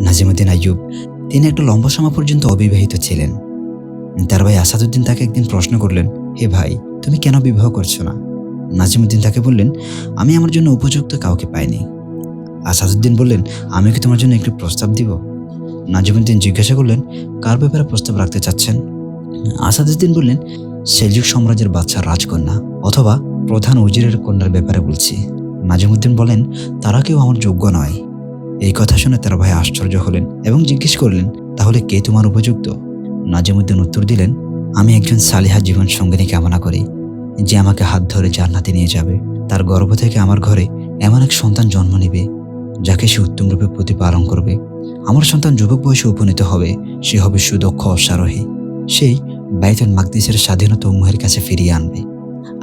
নাজিমুদ্দিন আইয়ুব তিনি একটা লম্বা সময় পর্যন্ত অবিবাহিত ছিলেন। তার ভাই আসাদুদ্দিন তাকে একদিন প্রশ্ন করলেন, হে ভাই, তুমি কেন বিবাহ করছো না? নাজিমুদ্দিন তাকে বললেন, আমি আমার জন্য উপযুক্ত কাউকে পাইনি। আসাদুদ্দিন বললেন, আমি কি তোমার জন্য একটি প্রস্তাব দিব? নাজিমুদ্দিন জিজ্ঞাসা করলেন, কার ব্যাপারে প্রস্তাব রাখতে চাচ্ছেন? আসাদুদ্দিন বললেন, সেলজুক সাম্রাজ্যের বাদশাহ রাজকন্যা অথবা প্রধান উজিরের কন্যার ব্যাপারে বলছি। নাজিমুদ্দিন বলেন, তারা কেউ আমার যোগ্য নয়। এই কথা শুনে তার ভাই আশ্চর্য হলেন এবং জিজ্ঞেস করলেন, তাহলে কে তোমার উপযুক্ত? নাজিমুদ্দিন উত্তর দিলেন, আমি একজন সালিহা জীবন সঙ্গিনী কামনা করি, যে আমাকে হাত ধরে জান্নাতে নিয়ে যাবে। তার গর্ভ থেকে আমার ঘরে এমন এক সন্তান জন্ম নেবে যাকে সে উত্তম রূপে প্রতিপালন করবে। আমার সন্তান যুবক বয়সে উপনীত হবে, সে হবে সুদক্ষ অশ্বারোহী। সেই বাইতুল মাকদিসের স্বাধীনতা উম্মহের কাছে ফিরিয়ে আনবে।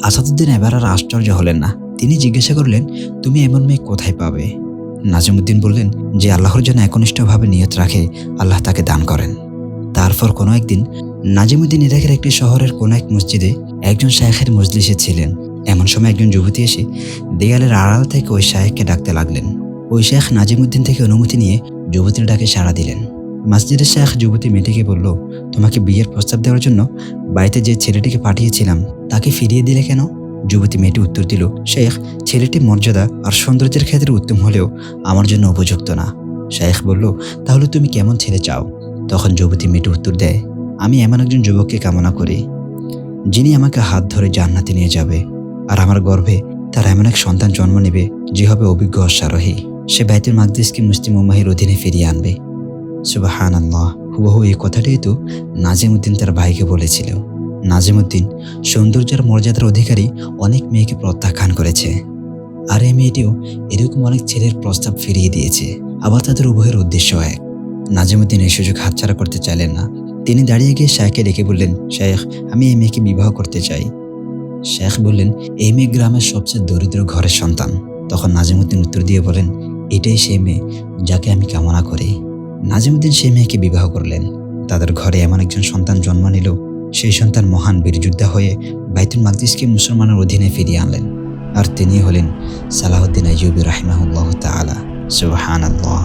আসাদুদ্দিন এবার আর আশ্চর্য হলেন না। তিনি জিজ্ঞাসা করলেন, তুমি এমন মেয়ে কোথায় পাবে? নাজিমুদ্দিন বললেন, যে আল্লাহর জন্য একনিষ্ঠভাবে নিয়ত রাখে, আল্লাহ তাকে দান করেন। তারপর কোনো একদিন নাজিমুদ্দিন ইরাকের একটি শহরের কোনো এক মসজিদে একজন শায়েখের মজলিসে ছিলেন। এমন সময় একজন যুবতী এসে দেয়ালের আড়াল থেকে ওই শায়েখকে ডাকতে লাগলেন। ওই শায়েখ নাজিমুদ্দিন থেকে অনুমতি নিয়ে যুবতীর ডাকে সাড়া দিলেন। মসজিদের শায়েখ যুবতী মেয়েটিকে বলল, তোমাকে বিয়ের প্রস্তাব দেওয়ার জন্য বাড়িতে যে ছেলেটিকে পাঠিয়েছিলাম তাকে ফিরিয়ে দিলে কেন? যুবতী মেয়েটি উত্তর দিল, শেখ, ছেলেটি মর্যাদা আর সৌন্দর্যের ক্ষেত্রে উত্তম হলেও আমার জন্য উপযুক্ত না। শায়েখ বলল, তাহলে তুমি কেমন ছেলে চাও? তখন যুবতী মেয়েটি উত্তর দেয়, আমি এমন একজন যুবককে কামনা করি যিনি আমাকে হাত ধরে জান্নাতে নিয়ে যাবে, আর আমার গর্ভে তার এমন এক সন্তান জন্ম নেবে যে হবে অভিজ্ঞ অশ্বারোহী। সে বাইতুল মাকদিসকে মুসলিম উম্মাহের অধীনে ফিরিয়ে আনবে। সুবহানাল্লাহ। হুবহু এই কথাটাই তো নাজিমুদ্দিন তার ভাইকে বলেছিল। নাজিমুদ্দিন সৌন্দর্যের মর্যাদার অধিকারী অনেক মেয়েকে প্রত্যাখ্যান করেছে, আর এই মেয়েটিও এরকম অনেক ছেলের প্রস্তাব ফিরিয়ে দিয়েছে। আবার তাদের উভয়ের উদ্দেশ্য এক। নাজিমুদ্দিন এই সুযোগ হাতছাড়া করতে চাইলেন না। তিনি দাঁড়িয়ে গিয়ে শায়েখকে ডেকে বললেন, শায়েখ, আমি এই মেয়েকে বিবাহ করতে চাই। শায়েখ বললেন, এই মেয়ে গ্রামের সবচেয়ে দরিদ্র ঘরের সন্তান। তখন নাজিমুদ্দিন উত্তর দিয়ে বলেন, এটাই সেই মেয়ে যাকে আমি কামনা করি। নাজিমুদ্দিন সেই মেয়েকে বিবাহ করলেন। তাদের ঘরে এমন একজন সন্তান জন্ম নিল, সেই সন্তান মহান বীরযোদ্ধা হয়ে বাইতুল মাকদিসকে মুসলমানের অধীনে ফিরিয়ে আনলেন। আর তিনি হলেন সালাহউদ্দিন আইয়ুবী রাহিমাহুল্লাহ তাআলা। সুবহানাল্লাহ।